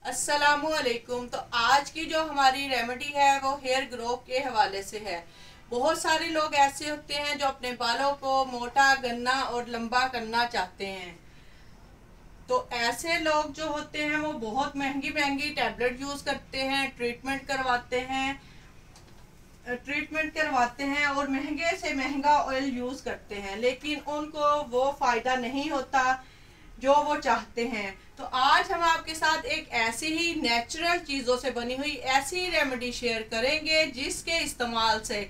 अस्सलामुअलैकुम। तो आज की जो हमारी रेमेडी है वो हेयर ग्रो के हवाले से है। बहुत सारे लोग ऐसे होते हैं जो अपने बालों को मोटा, गन्ना और लंबा करना चाहते हैं। तो ऐसे लोग जो होते हैं वो बहुत महंगी महंगी टैबलेट यूज़ करते हैं, ट्रीटमेंट करवाते हैं और महंगे से महंगा ऑयल यूज़ करते हैं, लेकिन उनको वो फ़ायदा नहीं होता जो वो चाहते हैं। तो आज हम आपके साथ एक ऐसी ही नेचुरल चीज़ों से बनी हुई ऐसी रेमेडी शेयर करेंगे जिसके इस्तेमाल से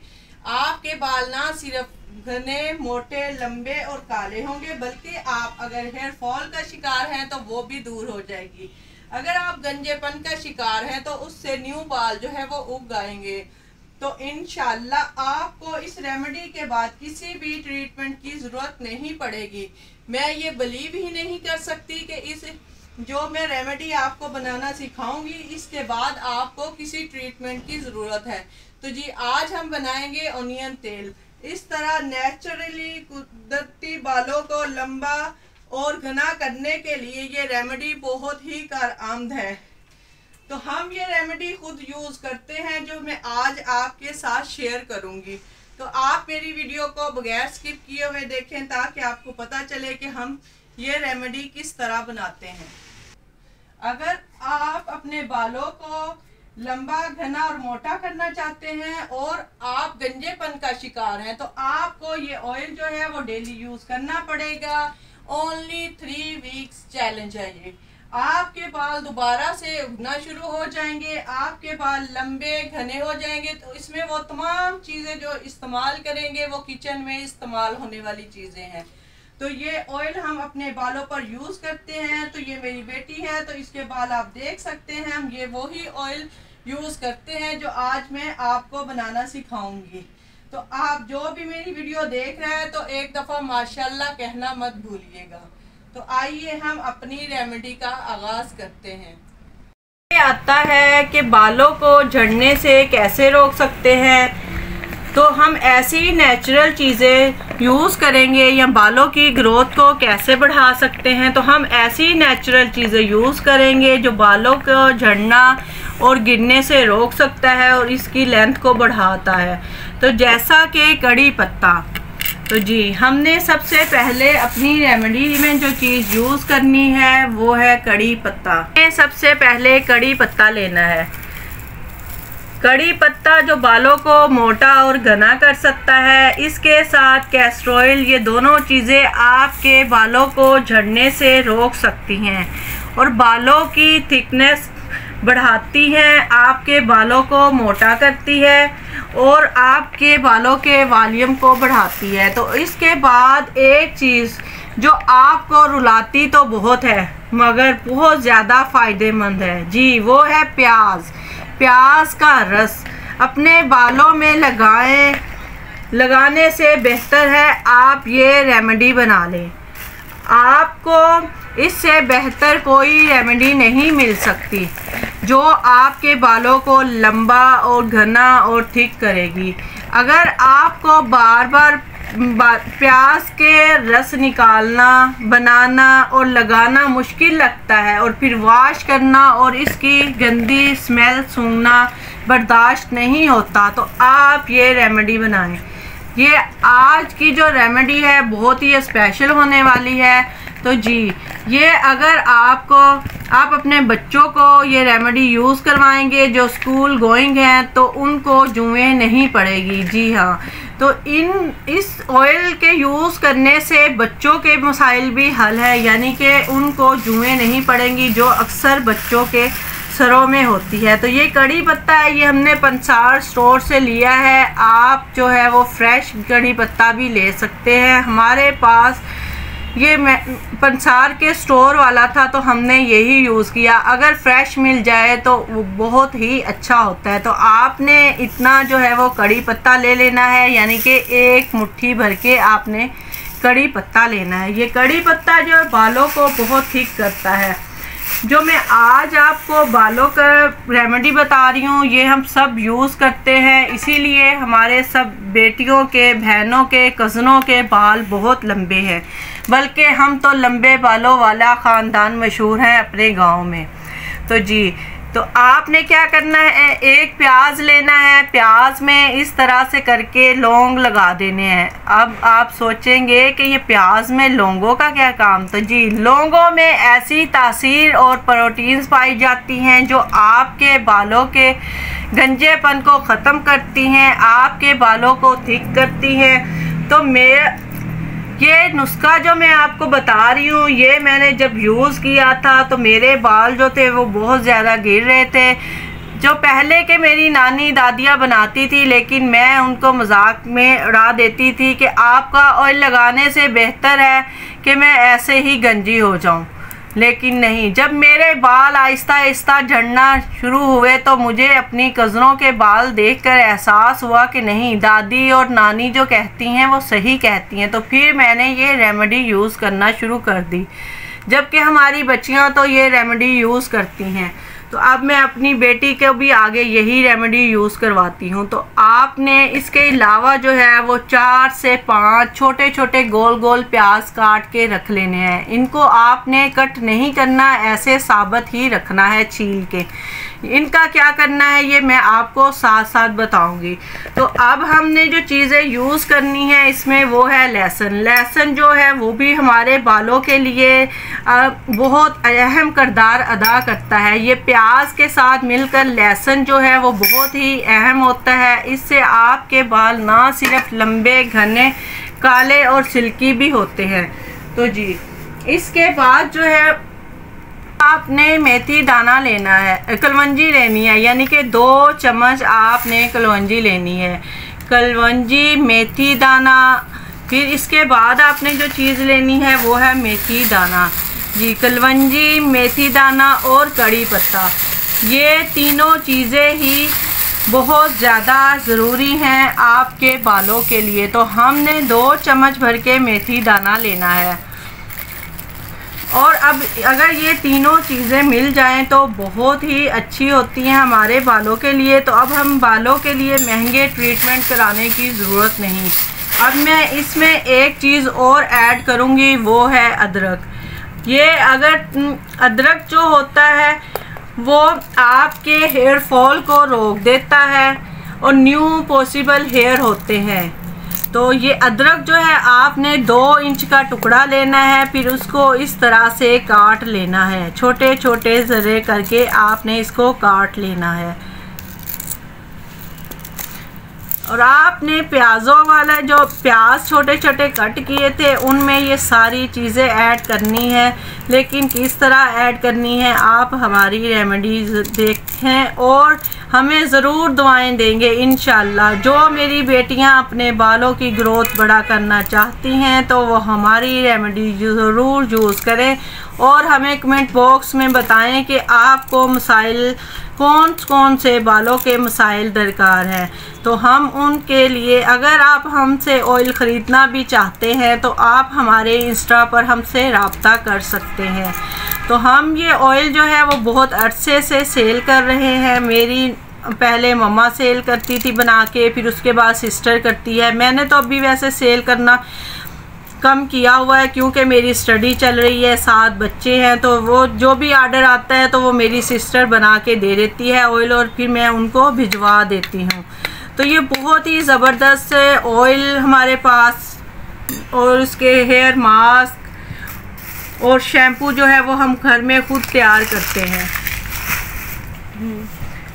आपके बाल ना सिर्फ घने, मोटे, लंबे और काले होंगे, बल्कि आप अगर हेयर फॉल का शिकार हैं तो वो भी दूर हो जाएगी। अगर आप गंजेपन का शिकार हैं तो उससे न्यू बाल जो है वो उग आएंगे। तो इंशाल्लाह आपको इस रेमेडी के बाद किसी भी ट्रीटमेंट की ज़रूरत नहीं पड़ेगी। मैं ये बिलीव ही नहीं कर सकती कि इस जो मैं रेमेडी आपको बनाना सिखाऊंगी इसके बाद आपको किसी ट्रीटमेंट की ज़रूरत है। तो जी आज हम बनाएंगे ऑनियन तेल। इस तरह नेचुरली कुदरती बालों को लंबा और घना करने के लिए ये रेमेडी बहुत ही कारआमद है। तो हम ये रेमेडी खुद यूज़ करते हैं जो मैं आज आपके साथ शेयर करूंगी। तो आप मेरी वीडियो को बगैर स्किप किए हुए देखें ताकि आपको पता चले कि हम ये रेमेडी किस तरह बनाते हैं। अगर आप अपने बालों को लंबा, घना और मोटा करना चाहते हैं और आप गंजेपन का शिकार हैं तो आपको ये ऑयल जो है वो डेली यूज़ करना पड़ेगा। ओनली 3 वीक्स चैलेंज है ये। आपके बाल दोबारा से उगना शुरू हो जाएंगे, आपके बाल लंबे घने हो जाएंगे। तो इसमें वो तमाम चीज़ें जो इस्तेमाल करेंगे वो किचन में इस्तेमाल होने वाली चीज़ें हैं। तो ये ऑयल हम अपने बालों पर यूज़ करते हैं। तो ये मेरी बेटी है तो इसके बाल आप देख सकते हैं। हम ये वही ऑयल यूज़ करते हैं जो आज मैं आपको बनाना सिखाऊंगी। तो आप जो भी मेरी वीडियो देख रहे हैं तो एक दफ़ा माशाल्लाह कहना मत भूलिएगा। तो आइए हम अपनी रेमेडी का आगाज़ करते हैं। ये आता है कि बालों को झड़ने से कैसे रोक सकते हैं। तो हम ऐसी नेचुरल चीज़ें यूज़ करेंगे या बालों की ग्रोथ को कैसे बढ़ा सकते हैं। तो हम ऐसी नेचुरल चीज़ें यूज़ करेंगे जो बालों को झड़ना और गिरने से रोक सकता है और इसकी लेंथ को बढ़ाता है। तो जैसा कि कड़ी पत्ता। तो जी हमने सबसे पहले अपनी रेमेडी में जो चीज़ यूज़ करनी है वो है कड़ी पत्ता। सबसे पहले कड़ी पत्ता लेना है। कड़ी पत्ता जो बालों को मोटा और घना कर सकता है, इसके साथ कैस्टर ऑयल, ये दोनों चीज़ें आपके बालों को झड़ने से रोक सकती हैं और बालों की थिकनेस बढ़ाती हैं, आपके बालों को मोटा करती है और आपके बालों के वॉल्यूम को बढ़ाती है। तो इसके बाद एक चीज़ जो आपको रुलाती तो बहुत है मगर बहुत ज़्यादा फ़ायदेमंद है जी, वो है प्याज। प्याज का रस अपने बालों में लगाने से बेहतर है आप ये रेमेडी बना लें। आपको इससे बेहतर कोई रेमेडी नहीं मिल सकती जो आपके बालों को लंबा और घना और थिक करेगी। अगर आपको बार बार प्याज के रस निकालना, बनाना और लगाना मुश्किल लगता है और फिर वॉश करना और इसकी गंदी स्मेल सूंघना बर्दाश्त नहीं होता तो आप ये रेमेडी बनाएं। ये आज की जो रेमेडी है बहुत ही स्पेशल होने वाली है। तो जी ये अगर आप अपने बच्चों को ये रेमेडी यूज़ करवाएंगे जो स्कूल गोइंग हैं तो उनको जुएँ नहीं पड़ेगी। जी हाँ, तो इस ऑयल के यूज़ करने से बच्चों के मसाइल भी हल है, यानी कि उनको जुएँ नहीं पड़ेंगी जो अक्सर बच्चों के सरों में होती है। तो ये कड़ी पत्ता है, ये हमने पंसार स्टोर से लिया है। आप जो है वो फ्रेश कड़ी पत्ता भी ले सकते हैं। हमारे पास ये पंसार के स्टोर वाला था तो हमने यही यूज़ किया। अगर फ्रेश मिल जाए तो वो बहुत ही अच्छा होता है। तो आपने इतना जो है वो कड़ी पत्ता ले लेना है, यानी कि एक मुट्ठी भर के आपने कड़ी पत्ता लेना है। ये कड़ी पत्ता जो है बालों को बहुत ठीक करता है। जो मैं आज आपको बालों का रेमेडी बता रही हूँ ये हम सब यूज़ करते हैं, इसीलिए हमारे सब बेटियों के, बहनों के, कज़नों के बाल बहुत लंबे हैं, बल्कि हम तो लंबे बालों वाला ख़ानदान मशहूर हैं अपने गांव में। तो जी, तो आपने क्या करना है, एक प्याज लेना है, प्याज में इस तरह से करके लौंग लगा देने हैं। अब आप सोचेंगे कि ये प्याज में लौंगों का क्या काम, तो जी, लौंगों में ऐसी तासीर और प्रोटीन्स पाई जाती हैं जो आपके बालों के गंजेपन को ख़त्म करती हैं, आपके बालों को थिक करती हैं। तो ये नुस्खा जो मैं आपको बता रही हूँ, ये मैंने जब यूज़ किया था तो मेरे बाल जो थे वो बहुत ज़्यादा गिर रहे थे, जो पहले के मेरी नानी दादियाँ बनाती थी, लेकिन मैं उनको मजाक में उड़ा देती थी कि आपका ऑयल लगाने से बेहतर है कि मैं ऐसे ही गंजी हो जाऊँ। लेकिन नहीं, जब मेरे बाल आहिस्ता आहिस्ता झड़ना शुरू हुए तो मुझे अपनी कज़नों के बाल देखकर एहसास हुआ कि नहीं, दादी और नानी जो कहती हैं वो सही कहती हैं। तो फिर मैंने ये रेमेडी यूज़ करना शुरू कर दी, जबकि हमारी बच्चियां तो ये रेमेडी यूज़ करती हैं। तो अब मैं अपनी बेटी को भी आगे यही रेमेडी यूज़ करवाती हूँ। तो आपने इसके अलावा जो है वो 4 से 5 छोटे छोटे गोल गोल प्याज काट के रख लेने हैं। इनको आपने कट नहीं करना, ऐसे साबित ही रखना है छील के। इनका क्या करना है ये मैं आपको साथ साथ बताऊंगी। तो अब हमने जो चीज़ें यूज़ करनी है इसमें वो है लहसुन। लहसुन जो है वो भी हमारे बालों के लिए बहुत अहम किरदार अदा करता है। ये प्याज के साथ मिलकर लहसुन जो है वो बहुत ही अहम होता है। इससे आपके बाल ना सिर्फ लंबे, घने, काले और सिल्की भी होते हैं। तो जी, इसके बाद जो है आपने मेथी दाना लेना है, कलवंजी लेनी है, यानी कि 2 चम्मच आपने कलवंजी लेनी है। कलवंजी, मेथी दाना, फिर इसके बाद आपने जो चीज़ लेनी है वो है मेथी दाना। जी, कलवंजी, मेथी दाना और कड़ी पत्ता, ये तीनों चीज़ें ही बहुत ज़्यादा ज़रूरी हैं आपके बालों के लिए। तो हमने 2 चम्मच भर के मेथी दाना लेना है। और अब अगर ये तीनों चीज़ें मिल जाएं तो बहुत ही अच्छी होती हैं हमारे बालों के लिए। तो अब हम बालों के लिए महंगे ट्रीटमेंट कराने की ज़रूरत नहीं। अब मैं इसमें एक चीज़ और ऐड करूँगी, वो है अदरक। ये अदरक जो होता है वो आपके हेयर फॉल को रोक देता है और न्यू पॉसिबल हेयर होते हैं। तो ये अदरक जो है आपने 2 इंच का टुकड़ा लेना है, फिर उसको इस तरह से काट लेना है, छोटे छोटे ज़रे करके आपने इसको काट लेना है। और आपने प्याज़ों वाला जो प्याज छोटे छोटे कट किए थे उनमें ये सारी चीज़ें ऐड करनी है। लेकिन किस तरह ऐड करनी है आप हमारी रेमेडीज़ देखें और हमें ज़रूर दुआएं देंगे इंशाल्लाह। जो मेरी बेटियां अपने बालों की ग्रोथ बड़ा करना चाहती हैं तो वो हमारी रेमेडी ज़रूर यूज़ करें और हमें कमेंट बॉक्स में बताएं कि आपको मसाइल कौन कौन से बालों के मसाइल दरकार हैं। तो हम उनके लिए, अगर आप हमसे ऑयल ख़रीदना भी चाहते हैं तो आप हमारे इंस्टा पर हमसे रब्ता कर सकते हैं। तो हम ये ऑयल जो है वो बहुत अरसे से सेल कर रहे हैं। मेरी पहले मम्मा सेल करती थी बना के, फिर उसके बाद सिस्टर करती है। मैंने तो अभी वैसे सेल करना कम किया हुआ है क्योंकि मेरी स्टडी चल रही है, 7 बच्चे हैं। तो वो जो भी आर्डर आता है तो वो मेरी सिस्टर बना के दे देती है ऑयल और फिर मैं उनको भिजवा देती हूँ। तो ये बहुत ही ज़बरदस्त ऑयल हमारे पास, और उसके हेयर मास्क और शैम्पू जो है वो हम घर में खुद तैयार करते हैं।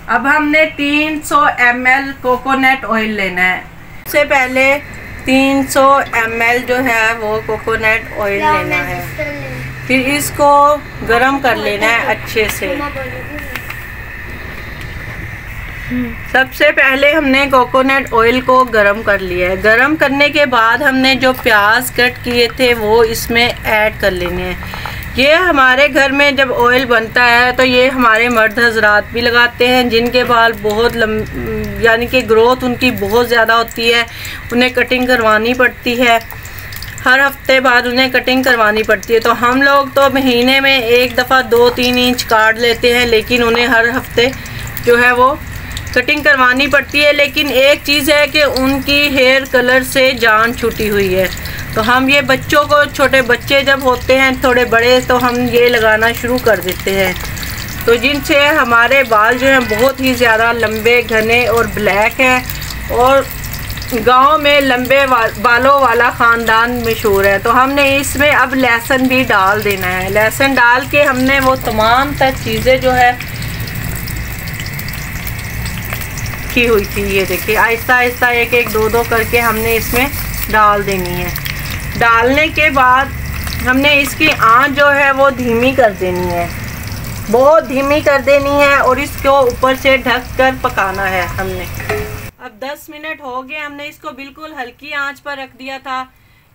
अब हमने 300 ml कोकोनट ऑयल लेना है। सबसे पहले 300 ml जो है वो कोकोनट ऑयल लेना है, फिर इसको गरम कर लेना है अच्छे से। सबसे पहले हमने कोकोनट ऑयल को गरम कर लिया है। गरम करने के बाद हमने जो प्याज कट किए थे वो इसमें ऐड कर लेने हैं। ये हमारे घर में जब ऑयल बनता है तो ये हमारे मर्द हजरात भी लगाते हैं जिनके बाल बहुत यानी कि ग्रोथ उनकी बहुत ज़्यादा होती है, उन्हें कटिंग करवानी पड़ती है, हर हफ्ते बाद उन्हें कटिंग करवानी पड़ती है। तो हम लोग तो महीने में एक दफ़ा 2-3 इंच काट लेते हैं, लेकिन उन्हें हर हफ्ते जो है वो कटिंग करवानी पड़ती है। लेकिन एक चीज़ है कि उनकी हेयर कलर से जान छूटी हुई है। तो हम ये बच्चों को, छोटे बच्चे जब होते हैं थोड़े बड़े, तो हम ये लगाना शुरू कर देते हैं। तो जिनसे हमारे बाल जो हैं बहुत ही ज़्यादा लंबे, घने और ब्लैक हैं और गांव में लंबे बालों वाला ख़ानदान मशहूर है। तो हमने इसमें अब लहसुन भी डाल देना है। लहसुन डाल के हमने वो तमाम तर चीज़ें जो है की हुई थी, ये देखिए आहिस्ता आहिस्ता एक एक दो दो करके हमने इसमें डाल देनी है। डालने के बाद हमने इसकी आंच जो है वो धीमी कर देनी है, बहुत धीमी कर देनी है और इसको ऊपर से ढक कर पकाना है हमने। अब 10 मिनट हो गए, हमने इसको बिल्कुल हल्की आंच पर रख दिया था।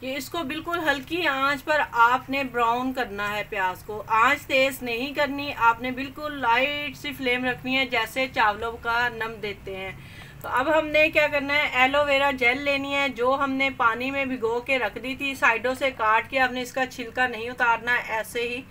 ये इसको बिल्कुल हल्की आंच पर आपने ब्राउन करना है प्याज को। आंच तेज नहीं करनी, आपने बिल्कुल लाइट सी फ्लेम रखनी है जैसे चावलों का नम देते हैं। तो अब हमने क्या करना है, एलोवेरा जेल लेनी है जो हमने पानी में भिगो के रख दी थी। साइडों से काट के आपने इसका छिलका नहीं उतारना, ऐसे ही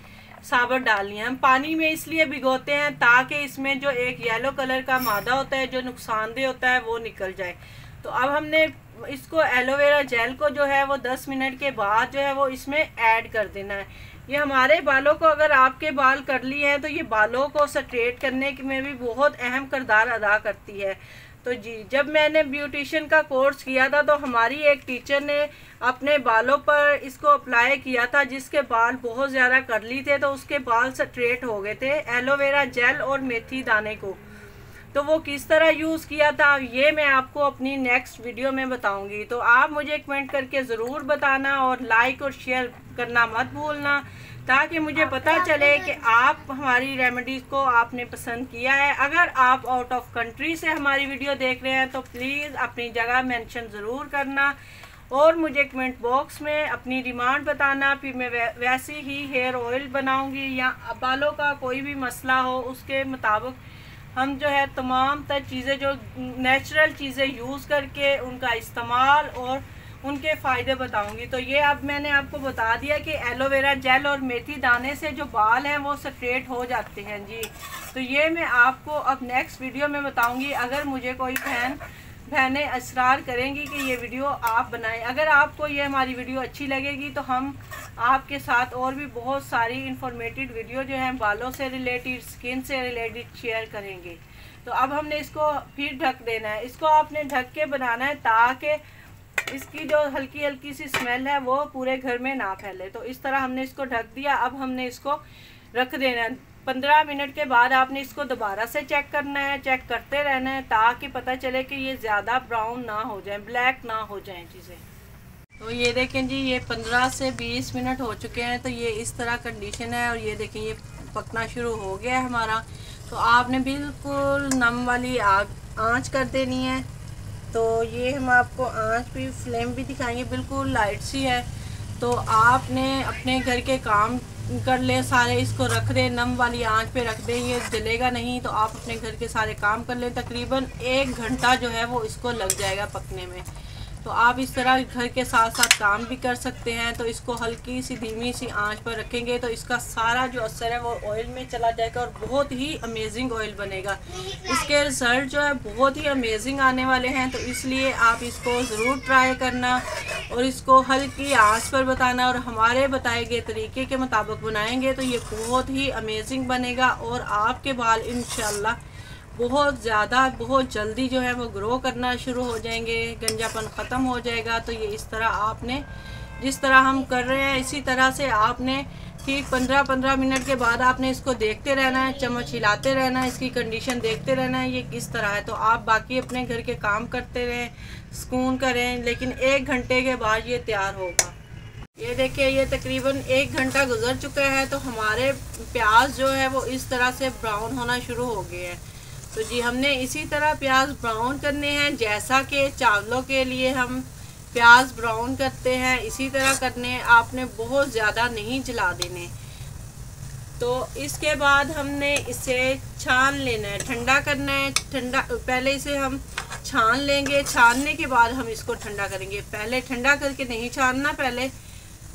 साबुत डालनी है। हम पानी में इसलिए भिगोते हैं ताकि इसमें जो एक येलो कलर का मादा होता है जो नुकसानदेह होता है वो निकल जाए। तो अब हमने इसको एलोवेरा जेल को जो है वो 10 मिनट के बाद जो है वो इसमें ऐड कर देना है। ये हमारे बालों को, अगर आपके बाल कर्ली हैं तो ये बालों को स्ट्रेट करने में भी बहुत अहम किरदार अदा करती है। तो जी, जब मैंने ब्यूटिशियन का कोर्स किया था तो हमारी एक टीचर ने अपने बालों पर इसको अप्लाई किया था जिसके बाल बहुत ज़्यादा कर्ली थे, तो उसके बाल स्ट्रेट हो गए थे एलोवेरा जेल और मेथी दाने को। तो वो किस तरह यूज़ किया था ये मैं आपको अपनी नेक्स्ट वीडियो में बताऊंगी। तो आप मुझे कमेंट करके ज़रूर बताना और लाइक और शेयर करना मत भूलना ताकि मुझे पता चले कि आप हमारी रेमेडीज़ को आपने पसंद किया है। अगर आप आउट ऑफ कंट्री से हमारी वीडियो देख रहे हैं तो प्लीज़ अपनी जगह मेंशन ज़रूर करना और मुझे कमेंट बॉक्स में अपनी डिमांड बताना। फिर मैं वैसे ही हेयर ऑयल बनाऊंगी या बालों का कोई भी मसला हो उसके मुताबिक हम जो है तमाम तर चीज़ें जो नेचुरल चीज़ें यूज़ करके उनका इस्तेमाल और उनके फ़ायदे बताऊंगी। तो ये अब मैंने आपको बता दिया कि एलोवेरा जेल और मेथी दाने से जो बाल हैं वो स्ट्रेट हो जाते हैं जी। तो ये मैं आपको अब नेक्स्ट वीडियो में बताऊंगी। अगर मुझे कोई बहनें असरार करेंगी कि ये वीडियो आप बनाएं। अगर आपको ये हमारी वीडियो अच्छी लगेगी तो हम आपके साथ और भी बहुत सारी इंफॉर्मेटिव वीडियो जो है बालों से रिलेटेड, स्किन से रिलेटेड शेयर करेंगे। तो अब हमने इसको फिर ढक देना है। इसको आपने ढक के बनाना है ताकि इसकी जो हल्की हल्की सी स्मेल है वो पूरे घर में ना फैले। तो इस तरह हमने इसको ढक दिया। अब हमने इसको रख देना है। 15 मिनट के बाद आपने इसको दोबारा से चेक करना है, चेक करते रहना है ताकि पता चले कि ये ज़्यादा ब्राउन ना हो जाए, ब्लैक ना हो जाए चीज़ें। तो ये देखें जी, ये 15 से 20 मिनट हो चुके हैं। तो ये इस तरह कंडीशन है और ये देखें ये पकना शुरू हो गया है हमारा। तो आपने बिल्कुल नम वाली आँच कर देनी है। तो ये हम आपको आँच भी, फ्लेम भी दिखाएंगे, बिल्कुल लाइट सी है। तो आपने अपने घर के काम कर ले सारे, इसको रख दे, नम वाली आंच पे रख दे, ये जलेगा नहीं। तो आप अपने घर के सारे काम कर ले। तकरीबन 1 घंटा जो है वो इसको लग जाएगा पकने में। तो आप इस तरह घर के साथ साथ काम भी कर सकते हैं। तो इसको हल्की सी धीमी सी आंच पर रखेंगे तो इसका सारा जो असर है वो ऑयल में चला जाएगा और बहुत ही अमेजिंग ऑयल बनेगा। इसके रिज़ल्ट जो है बहुत ही अमेजिंग आने वाले हैं। तो इसलिए आप इसको ज़रूर ट्राई करना और इसको हल्की आंच पर बताना और हमारे बताए गए तरीके के मुताबिक बनाएंगे तो ये बहुत ही अमेजिंग बनेगा और आपके बाल इंशाल्लाह बहुत ज़्यादा, बहुत जल्दी जो है वो ग्रो करना शुरू हो जाएंगे, गंजापन ख़त्म हो जाएगा। तो ये इस तरह आपने, जिस तरह हम कर रहे हैं इसी तरह से आपने ठीक 15-15 मिनट के बाद आपने इसको देखते रहना है, चम्मच हिलाते रहना है, इसकी कंडीशन देखते रहना है ये किस तरह है। तो आप बाकी अपने घर के काम करते रहें, सुकून करें, लेकिन 1 घंटे के बाद ये तैयार होगा। ये देखिए ये तकरीबन 1 घंटा गुजर चुका है। तो हमारे प्याज जो है वो इस तरह से ब्राउन होना शुरू हो गए हैं। तो जी हमने इसी तरह प्याज ब्राउन करने हैं जैसा कि चावलों के लिए हम प्याज ब्राउन करते हैं, इसी तरह करने हैं। आपने बहुत ज़्यादा नहीं जला देने। तो इसके बाद हमने इसे छान लेना है, ठंडा करना है। ठंडा पहले इसे हम छान लेंगे, छानने के बाद हम इसको ठंडा करेंगे। पहले ठंडा करके नहीं छानना, पहले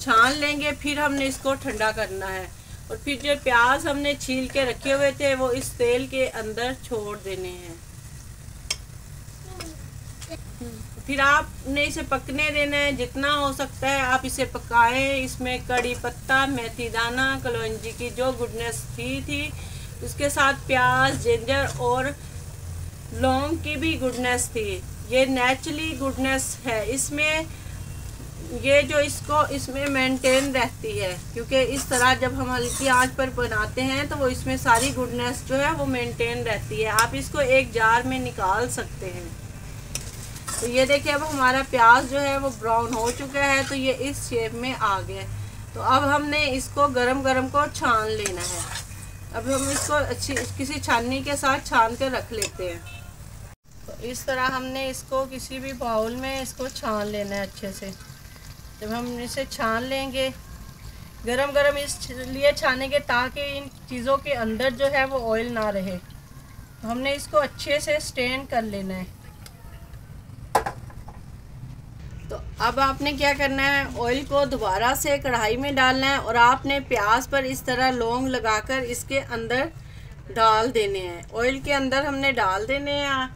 छान लेंगे फिर हमने इसको ठंडा करना है। और फिर जो प्याज हमने छील के रखे हुए थे वो इस तेल के अंदर छोड़ देने हैं। फिर आपने इसे पकने देना है, जितना हो सकता है आप इसे पकाएं। इसमें कड़ी पत्ता, मेथी दाना, कलौंजी की जो गुडनेस थी उसके साथ प्याज, जिंजर और लौंग की भी गुडनेस थी। ये नेचुरली गुडनेस है इसमें, ये जो इसमें मेंटेन रहती है, क्योंकि इस तरह जब हम हल्की आंच पर बनाते हैं तो वो इसमें सारी गुडनेस जो है वो मेंटेन रहती है। आप इसको एक जार में निकाल सकते हैं। तो ये देखिए अब हमारा प्याज जो है वो ब्राउन हो चुका है, तो ये इस शेप में आ गया। तो अब हमने इसको गरम गरम को छान लेना है। अब हम इसको अच्छी किसी छाननी के साथ छान कर रख लेते हैं। तो इस तरह हमने इसको किसी भी बाउल में इसको छान लेना है अच्छे से। जब हम इसे छान लेंगे, गरम गरम इसलिए छानेंगे ताकि इन चीज़ों के अंदर जो है वो ऑयल ना रहे। तो हमने इसको अच्छे से स्टेन कर लेना है। तो अब आपने क्या करना है, ऑयल को दोबारा से कढ़ाई में डालना है और आपने प्याज पर इस तरह लौंग लगाकर इसके अंदर डाल देने हैं। ऑयल के अंदर हमने डाल देने हैं।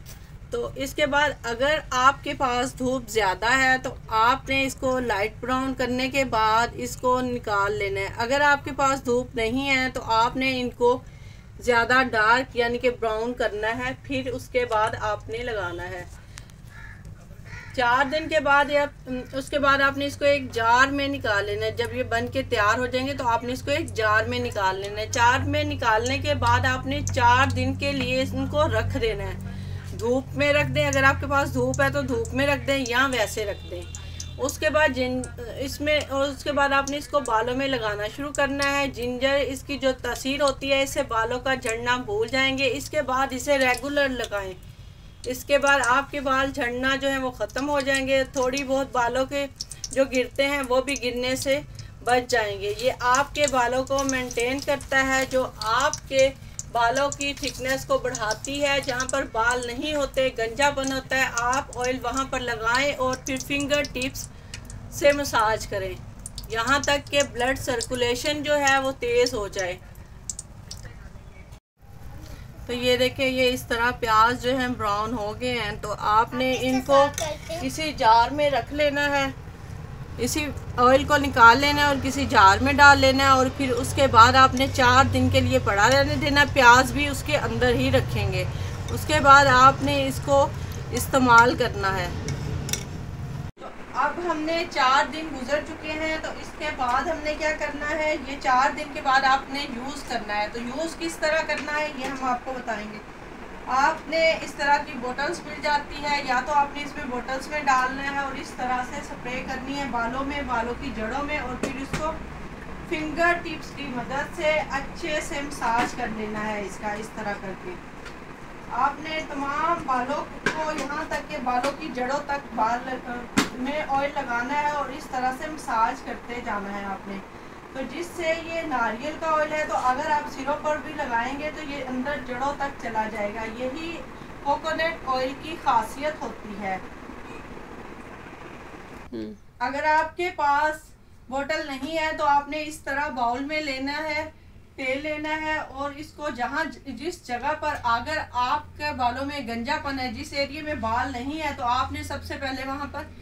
तो इसके बाद अगर आपके पास धूप ज़्यादा है तो आपने इसको लाइट ब्राउन करने के बाद इसको निकाल लेना है। अगर आपके पास धूप नहीं है तो आपने इनको ज़्यादा डार्क यानी कि ब्राउन करना है, फिर उसके बाद आपने लगाना है। 4 दिन के बाद या उसके बाद आपने इसको एक जार में निकाल लेना है। जब ये बन के तैयार हो जाएंगे तो आपने इसको एक जार में निकाल लेना है। जार में निकालने के बाद आपने 4 दिन के लिए इनको रख देना है। धूप में रख दें, अगर आपके पास धूप है तो धूप में रख दें या वैसे रख दें। उसके बाद उसके बाद आपने इसको बालों में लगाना शुरू करना है। जिंजर इसकी जो तासीर होती है इससे बालों का झड़ना भूल जाएंगे। इसके बाद इसे रेगुलर लगाएं। इसके बाद आपके बाल झड़ना जो है वो ख़त्म हो जाएंगे। थोड़ी बहुत बालों के जो गिरते हैं वो भी गिरने से बच जाएंगे। ये आपके बालों को मेंटेन करता है, जो आपके बालों की थिकनेस को बढ़ाती है। जहाँ पर बाल नहीं होते, गंजापन होता है, आप ऑयल वहाँ पर लगाएं और फिर फिंगर टिप्स से मसाज करें यहाँ तक कि ब्लड सर्कुलेशन जो है वो तेज़ हो जाए। तो ये देखिए ये इस तरह प्याज जो है ब्राउन हो गए हैं। तो आपने इनको किसी जार में रख लेना है। इसी ऑयल को निकाल लेना है और किसी जार में डाल लेना है और फिर उसके बाद आपने 4 दिन के लिए पड़ा रहने देना। प्याज भी उसके अंदर ही रखेंगे। उसके बाद आपने इसको इस्तेमाल करना है। तो अब हमने 4 दिन गुजर चुके हैं। तो इसके बाद हमने क्या करना है, ये 4 दिन के बाद आपने यूज़ करना है। तो यूज़ किस तरह करना है ये हम आपको बताएंगे। आपने इस तरह की बोतल्स मिल जाती है, या तो आपने इसमें बोतल्स में डालना है और इस तरह से स्प्रे करनी है बालों में, बालों की जड़ों में, और फिर इसको फिंगर टिप्स की मदद से अच्छे से मसाज कर लेना है। इसका इस तरह करके आपने तमाम बालों को यहाँ तक के बालों की जड़ों तक बाल में ऑयल लगाना है और इस तरह से मसाज करते जाना है आपने। तो जिससे ये नारियल का ऑयल है, तो अगर आप सिरों पर भी लगाएंगे तो ये अंदर जड़ों तक चला जाएगा। यही कोकोनट ऑयल की खासियत होती है। अगर आपके पास बोतल नहीं है तो आपने इस तरह बाउल में लेना है, तेल लेना है और इसको जिस जगह पर अगर आपके बालों में गंजापन है, जिस एरिया में बाल नहीं है, तो आपने सबसे पहले वहां पर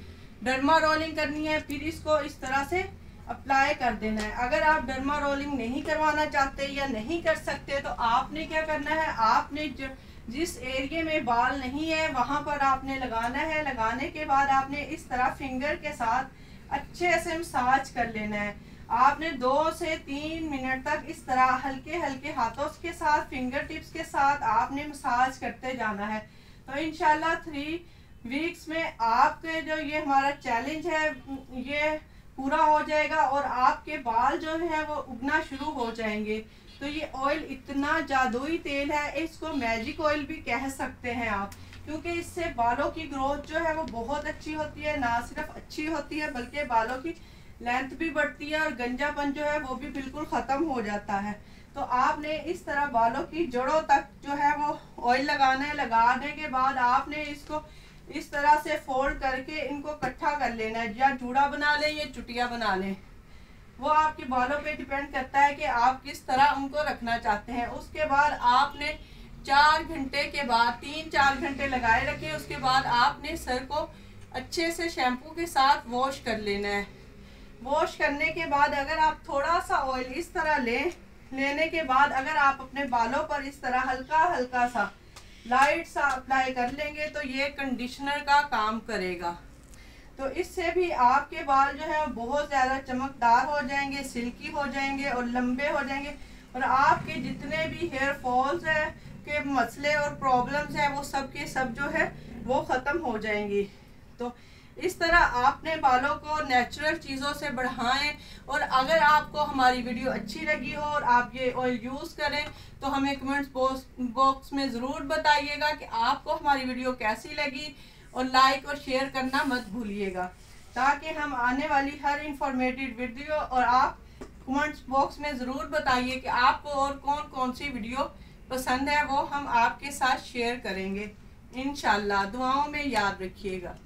डर्मा रोलिंग करनी है। फिर इसको इस तरह से अप्लाई कर देना है। अगर आप डर्मा रोलिंग नहीं करवाना चाहते या नहीं कर सकते तो आपने क्या करना है, आपने जिस एरिया में बाल नहीं है वहां पर आपने लगाना है। लगाने के बाद आपने इस तरह फिंगर के साथ अच्छे से मसाज कर लेना है। आपने 2 से 3 मिनट तक इस तरह हल्के हल्के हाथों के साथ, फिंगर टिप्स के साथ आपने मसाज करते जाना है। तो इंशाल्लाह 3 वीक्स में आपके जो ये हमारा चैलेंज है ये पूरा हो जाएगा और आपके बाल जो है वो उगना शुरू हो जाएंगे। तो ये ऑयल इतना जादुई तेल है, इसको मैजिक ऑयल भी कह सकते हैं आप, क्योंकि इससे बालों की ग्रोथ जो है वो बहुत अच्छी होती है। ना सिर्फ अच्छी होती है बल्कि बालों की लेंथ भी बढ़ती है और गंजापन जो है वो भी बिल्कुल ख़त्म हो जाता है। तो आपने इस तरह बालों की जड़ों तक जो है वो ऑयल लगाना है। लगाने के बाद आपने इसको इस तरह से फोल्ड करके इनको इकट्ठा कर लेना है, या जूड़ा बना लें या चुटिया बना लें, वो आपके बालों पे डिपेंड करता है कि आप किस तरह उनको रखना चाहते हैं। उसके बाद आपने 4 घंटे के बाद 3-4 घंटे लगाए रखे। उसके बाद आपने सर को अच्छे से शैम्पू के साथ वॉश कर लेना है। वॉश करने के बाद अगर आप थोड़ा सा ऑयल इस तरह लें लेने के बाद अगर आप अपने बालों पर इस तरह हल्का हल्का सा लाइट सा अप्लाई कर लेंगे तो ये कंडीशनर का काम करेगा। तो इससे भी आपके बाल जो है बहुत ज़्यादा चमकदार हो जाएंगे, सिल्की हो जाएंगे और लंबे हो जाएंगे, और आपके जितने भी हेयर फॉल्स है के मसले और प्रॉब्लम्स हैं वो सब के सब जो है वो ख़त्म हो जाएंगी। तो इस तरह आपने बालों को नेचुरल चीज़ों से बढ़ाएं। और अगर आपको हमारी वीडियो अच्छी लगी हो और आप ये ऑयल यूज़ करें तो हमें कमेंट्स बॉक्स में ज़रूर बताइएगा कि आपको हमारी वीडियो कैसी लगी, और लाइक और शेयर करना मत भूलिएगा, ताकि हम आने वाली हर इंफॉर्मेटिव वीडियो, और आप कमेंट्स बॉक्स में ज़रूर बताइए कि आपको और कौन कौन सी वीडियो पसंद है, वो हम आपके साथ शेयर करेंगे इंशाल्लाह। दुआओं में याद रखिएगा।